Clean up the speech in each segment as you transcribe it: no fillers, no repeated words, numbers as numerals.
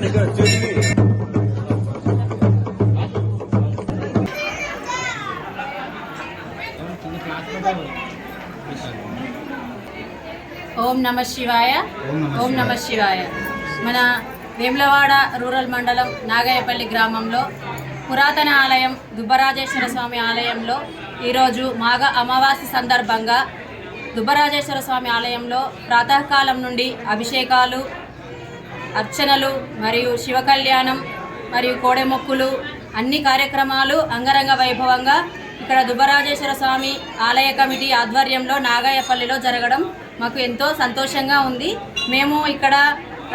ఓం నమ శివాయ. ఓం నమ శివాయ. మన వేములవాడ రూరల్ మండలం నాగయ్యపల్లి గ్రామంలో పురాతన ఆలయం దుబ్బరాజేశ్వర స్వామి ఆలయంలో ఈరోజు మాఘ అమావాస్య సందర్భంగా దుబ్బరాజేశ్వర స్వామి ఆలయంలో ప్రాతకాలం నుండి అభిషేకాలు, అర్చనలు మరియు శివ కళ్యాణం మరియు కోడెమొక్కులు అన్ని కార్యక్రమాలు అంగరంగ వైభవంగా ఇక్కడ దుబ్బరాజేశ్వర స్వామి ఆలయ కమిటీ ఆధ్వర్యంలో నాగయ్యపల్లిలో జరగడం మాకు ఎంతో సంతోషంగా ఉంది. మేము ఇక్కడ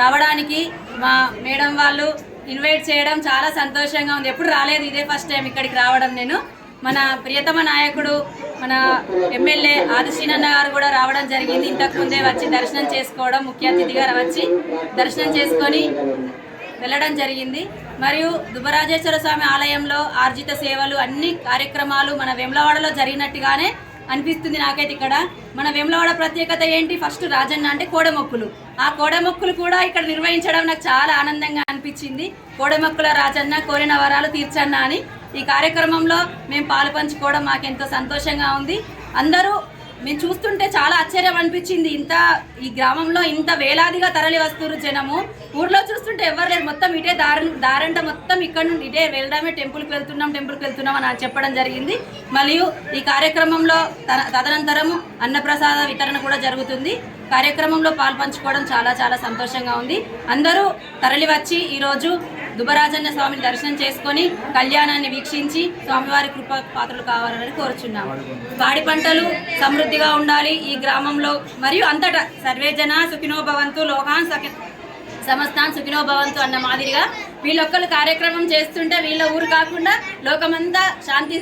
రావడానికి మా మేడం వాళ్ళు ఇన్వైట్ చేయడం చాలా సంతోషంగా ఉంది. ఎప్పుడు రాలేదు, ఇదే ఫస్ట్ టైం ఇక్కడికి రావడం. నేను మన ప్రియతమ నాయకుడు మన ఎమ్మెల్యే ఆదిశ్రీనన్న గారు కూడా రావడం జరిగింది. ఇంతకుముందే వచ్చి దర్శనం చేసుకోవడం, ముఖ్య అతిథిగా వచ్చి దర్శనం చేసుకొని వెళ్ళడం జరిగింది. మరియు దుబ్బరాజేశ్వర స్వామి ఆలయంలో ఆర్జిత సేవలు అన్ని కార్యక్రమాలు మన వేములవాడలో జరిగినట్టుగానే అనిపిస్తుంది నాకైతే. ఇక్కడ మన వేములవాడ ప్రత్యేకత ఏంటి? ఫస్ట్ రాజన్న అంటే కోడెమొక్కులు. ఆ కోడెమొక్కులు కూడా ఇక్కడ నిర్వహించడం నాకు చాలా ఆనందంగా అనిపించింది. కోడెమొక్కుల రాజన్న కోరిన వరాలు తీర్చన్న అని ఈ కార్యక్రమంలో మేము పాలు పంచుకోవడం మాకెంతో సంతోషంగా ఉంది. అందరూ మేము చూస్తుంటే చాలా ఆశ్చర్యం అనిపించింది. ఈ గ్రామంలో ఇంత వేలాదిగా తరలి వస్తున్నారు జనము. ఊర్లో చూస్తుంటే ఎవరు లేరు, మొత్తం ఇటే దారంట మొత్తం ఇక్కడ నుండి ఇటే వెళ్ళడమే, టెంపుల్కి వెళ్తున్నాం అని చెప్పడం జరిగింది. మరియు ఈ కార్యక్రమంలో తదనంతరము అన్నప్రసాద వితరణ కూడా జరుగుతుంది. కార్యక్రమంలో పాల్పంచుకోవడం చాలా చాలా సంతోషంగా ఉంది. అందరూ తరలి వచ్చి ఈరోజు దుబ్బరాజన్న స్వామిని దర్శనం చేసుకొని కళ్యాణాన్ని వీక్షించి స్వామివారి కృప పాత్రలు కావాలని కోరుచున్నాము. పాడి పంటలు సమృద్ధిగా ఉండాలి ఈ గ్రామంలో మరియు అంతటా. సర్వేజన సుఖినో భవంతు, లోకాన్ సమస్తాన్ సుఖినో భవంతు అన్న మాదిరిగా వీళ్ళొక్కరు కార్యక్రమం చేస్తుంటే వీళ్ళ ఊరు కాకుండా లోకమంతా శాంతి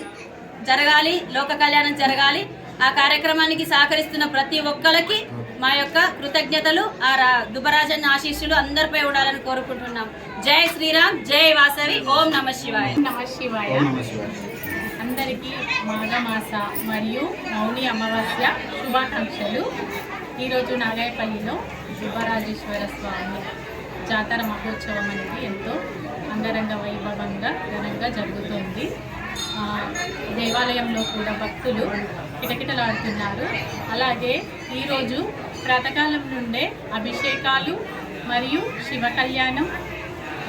జరగాలి, లోక కళ్యాణం జరగాలి. ఆ కార్యక్రమానికి సహకరిస్తున్న ప్రతి ఒక్కరికి మా యొక్క కృతజ్ఞతలు, ఆ దుబ్బరాజన్న ఆశీస్సులు అందరిపై ఉండాలని కోరుకుంటున్నాం. జై శ్రీరామ్, జై వాసవి. ఓం నమ శివాయ. నమ శివాయ. అందరికీ మాఘమాస మరియు మౌని అమావాస్య శుభాకాంక్షలు. ఈరోజు నాగాయపల్లిలో దుబ్బరాజేశ్వర స్వామి జాతర మహోత్సవం అనేది ఎంతో అంగరంగ వైభవంగా ఘనంగా జరుగుతుంది. దేవాలయంలో కూడా భక్తులు కిటకిటలాడుతున్నారు. అలాగే ఈరోజు ప్రాతకాలం నుండే అభిషేకాలు మరియు శివ కళ్యాణం,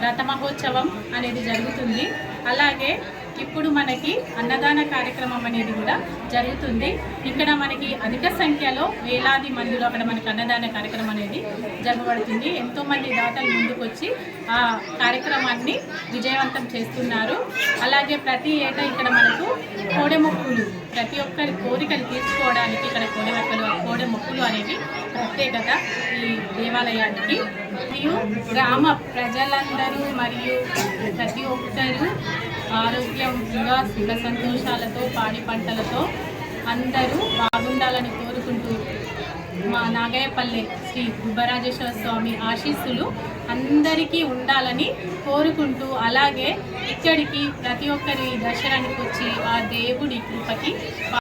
రథ మహోత్సవం అనేది జరుగుతుంది. అలాగే ఇప్పుడు మనకి అన్నదాన కార్యక్రమం అనేది కూడా జరుగుతుంది. ఇక్కడ మనకి అధిక సంఖ్యలో వేలాది మందిలో అక్కడ మనకి అన్నదాన కార్యక్రమం అనేది జరగబడుతుంది. ఎంతోమంది దాతలు ముందుకొచ్చి ఆ కార్యక్రమాన్ని విజయవంతం చేస్తున్నారు. అలాగే ప్రతి ఏటా ఇక్కడ మనకు కోడెమొక్కులు, ప్రతి ఒక్కరి కోరికలు తీర్చుకోవడానికి ఇక్కడ కోడెమొక్కులు అనేవి ప్రత్యేకత ఈ దేవాలయానికి. మరియు గ్రామ ప్రజలందరూ మరియు ప్రతి ఒక్కరూ ఆరోగ్యంగా సుఖ సంతోషాలతో పాడి పంటలతో అందరూ బాగుండాలని కోరుకుంటూ మా నాగయ్యపల్లి శ్రీ దుబ్బరాజేశ్వర స్వామి ఆశీస్సులు అందరికీ ఉండాలని కోరుకుంటూ, అలాగే ఇక్కడికి ప్రతి ఒక్కరి దర్శనానికి వచ్చి ఆ దేవుడి కృపకి